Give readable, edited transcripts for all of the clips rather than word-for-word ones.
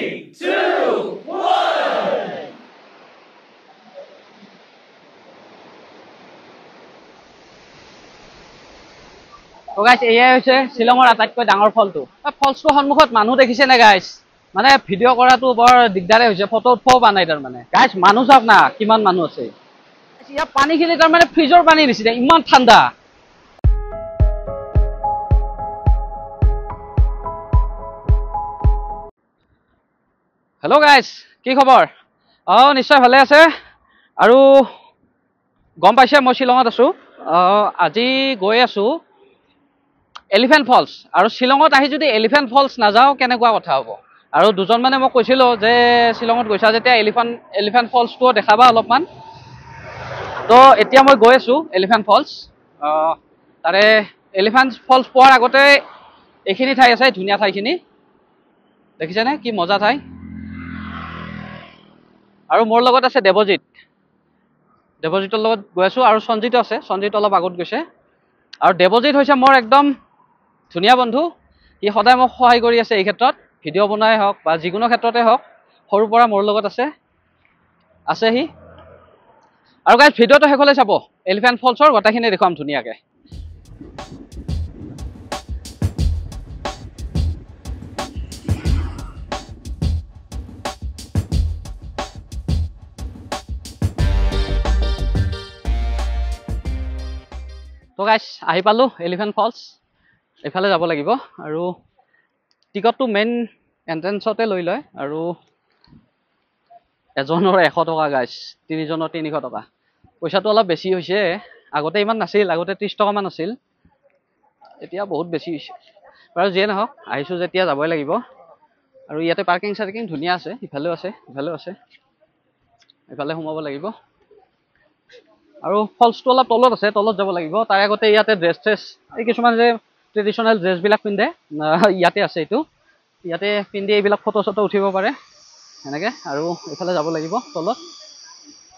2, 1. তো গাইছ এয়াই হৈছে শিলঙৰ আটাইতকৈ ডাঙৰ ফলটো ফলছটো সন্মুখত মানুহ দেখিছে নে গাইছ মানে ভিডিঅ' কৰাটো বৰ দিগদাৰে হৈছে ফটো উঠব পৰা নাই তাৰমানে গাইছ মানুহ চাওক না কিমান মানুহ আছে ইয়াত পানীখিনি তাৰমানে ফ্ৰিজৰ পানী নিচিনা ইমান ঠাণ্ডা হেল্ল' গাইছ কি খবৰ নিশ্চয় ভালে আছে আৰু গম পাইছে মই শিলঙত আছোঁ আজি গৈ আছোঁ এলিফেণ্ট ফলছ আৰু শিলঙত আহি যদি এলিফেণ্ট ফলছ নাযাওঁ কেনেকুৱা কথা হ'ব আৰু দুজন মানে মই কৈছিলোঁ যে শিলঙত গৈছা যেতিয়া এলিফেণ্ট ফলছটোও দেখাবা অলপমান তো এতিয়া মই গৈ আছোঁ এলিফেণ্ট ফলছ তাৰে এলিফেণ্ট ফলছ পোৱাৰ আগতে এইখিনি ঠাই আছে ধুনীয়া ঠাইখিনি দেখিছেনে কি মজা ঠাই আৰু মোৰ লগত আছে দেৱজিতৰ লগত গৈ আছোঁ আৰু সঞ্জিতো আছে সঞ্জিত অলপ আগত গৈছে আৰু দেৱজিত হৈছে মোৰ একদম ধুনীয়া বন্ধু সি সদায় মোক সহায় কৰি আছে এই ক্ষেত্ৰত ভিডিঅ' বনাই হওক বা যিকোনো ক্ষেত্ৰতে হওক সৰুৰ পৰা মোৰ লগত আছে সি আৰু গাইজ ভিডিঅ'টো শেষলৈ চাব এলিফেণ্ট ফলছৰ গোটেইখিনি দেখুৱাম ধুনীয়াকৈ তো গাইজ আহি পালোঁ এলিফেণ্ট ফলছ এইফালে যাব লাগিব আৰু টিকটটো মেইন এণ্ট্ৰেঞ্চতে লৈ লয় আৰু এজনৰ 100 টকা গাইজ 3জনৰ 300 টকা পইচাটো অলপ বেছি হৈছে আগতে ইমান নাছিল আগতে 30 টকামান আছিল এতিয়া বহুত বেছি হৈছে বাৰু যিয়ে নহওক আহিছোঁ যেতিয়া যাবই লাগিব আৰু ইয়াতে পাৰ্কিং চাৰ্কিং ধুনীয়া আছে ইফালেও আছে ইফালে সোমাব লাগিব আৰু ফলছটো অলপ তলত আছে তলত যাব লাগিব তাৰ আগতে ইয়াতে ড্ৰেছ এই কিছুমান যে ট্ৰেডিশ্যনেল ড্ৰেছবিলাক পিন্ধে ইয়াতে আছে এইটো ইয়াতে পিন্ধি এইবিলাক ফটো চটো উঠিব পাৰে এনেকৈ আৰু এইফালে যাব লাগিব তলত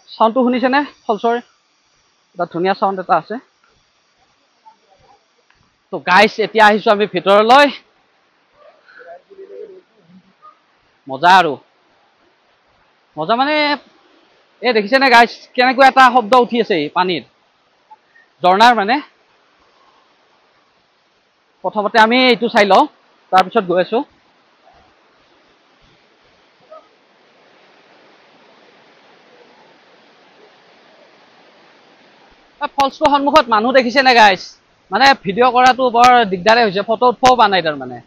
চাউণ্ডটো শুনিছেনে ফলছৰ এটা ধুনীয়া চাউণ্ড এটা আছে তো গাইছ এতিয়া আহিছোঁ আমি ভিতৰলৈ মজা মানে এই দেখিছেনে গাইছ কেনেকুৱা এটা শব্দ উঠি আছে পানীৰ ঝৰ্ণাৰ মানে প্ৰথমতে আমি এইটো চাই লওঁ তাৰপিছত গৈ আছোঁ ফলছটো সন্মুখত মানুহ দেখিছে নে গাইছ মানে ভিডিঅ' কৰাটো বৰ দিগদাৰে হৈছে ফটো উঠবও পৰা নাই তাৰমানে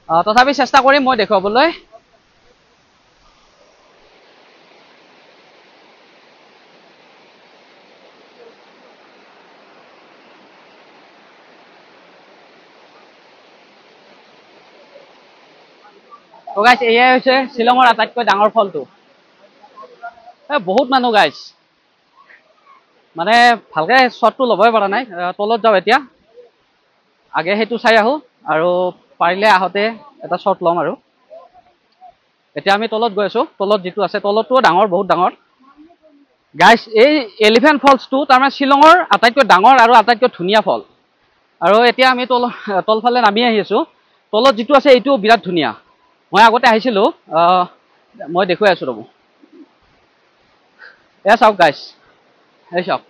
তথাপি চেষ্টা কৰিম মই দেখুৱাবলৈ তো গাইছ এয়াই হৈছে শিলঙৰ আটাইতকৈ ডাঙৰ ফলটো বহুত মানুহ গাইছ মানে ভালকৈ শ্বটটো ল'বই পৰা নাই তলত যাওঁ এতিয়া আগে সেইটো চাই আহোঁ আৰু পাৰিলে আহোঁতে এটা শ্বট ল'ম আৰু এতিয়া আমি তলত গৈ আছোঁ তলত যিটো আছে তলতটোও ডাঙৰ বহুত ডাঙৰ গাইছ এই এলিফেণ্ট ফলছটো তাৰমানে শিলঙৰ আটাইতকৈ ডাঙৰ আৰু আটাইতকৈ ধুনীয়া ফল আৰু এতিয়া আমি তলফালে নামি আহি আছোঁ তলত যিটো আছে এইটো বিৰাট ধুনীয়া মই আগতে আহিছিলোঁ মই দেখুৱাই আছোঁ ৰ'ব এয়া চাওক গাইছ এই চাওক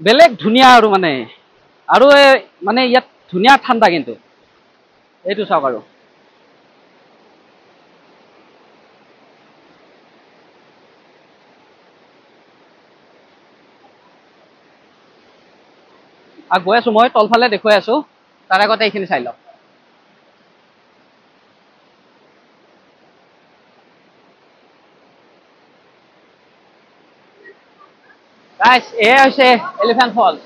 বেলেগ ধুনীয়া আৰু মানে ইয়াত ধুনীয়া ঠাণ্ডা কিন্তু এইটো চাওক আৰু গৈ আছোঁ মই তলফালে দেখুৱাই আছোঁ তাৰ আগতে এইখিনি চাই লওক গাইছ এয়াই হৈছে এলিফেণ্ট ফলছ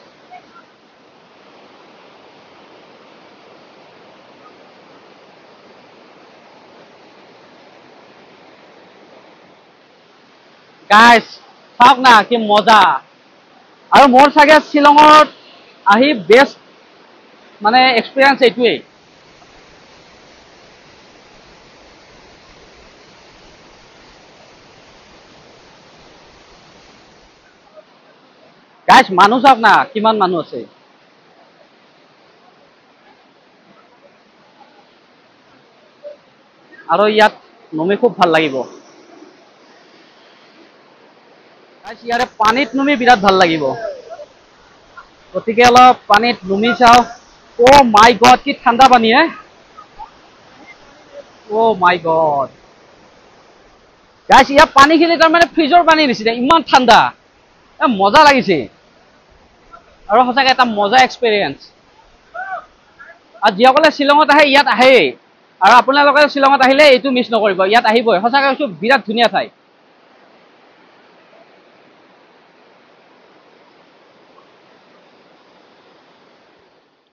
গাইছ চাওক না কি মজা আৰু মোৰ চাগে শিলঙত আহি বেষ্ট মানে এক্সপিৰিয়েঞ্চ এইটোৱেই গাইছ মানুহ চাওক না কিমান মানুহ আছে। আৰু ইয়াত নমি খুব ভাল লাগিব। গাইছ ইয়াৰে পানীত নমি বিৰাট ভাল লাগিব। গতিকে অলপ পানীত নমি চাওঁ। অ' মাই গড কি ঠাণ্ডা পানী হে। অ' মাই গড গাইছ ইয়াৰ পানীখিনি তাৰমানে ফ্ৰিজৰ পানী নিচিনা ইমান ঠাণ্ডা। মজা লাগিছে আৰু সঁচাকৈ এটা মজা এক্সপিৰিয়েঞ্চ। আৰু যিসকলে শ্বিলঙত আহে ইয়াত আহেই। আৰু আপোনালোকে শ্বিলঙত আহিলে এইটো মিছ নকৰিব, ইয়াত আহিবই। সঁচাকৈ কৈছোঁ বিৰাট ধুনীয়া ঠাই।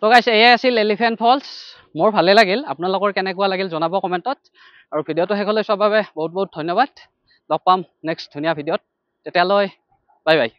তো গাইছ এয়াই আছিল এলিফেণ্ট ফলছ। মোৰ ভালে লাগিল, আপোনালোকৰ কেনেকুৱা লাগিল জনাব কমেণ্টত। আৰু ভিডিঅ'টো শেষলৈ চোৱাৰ বাবে বহুত বহুত ধন্যবাদ। লগ পাম নেক্সট ধুনীয়া ভিডিঅ'ত, তেতিয়ালৈ বাই বাই।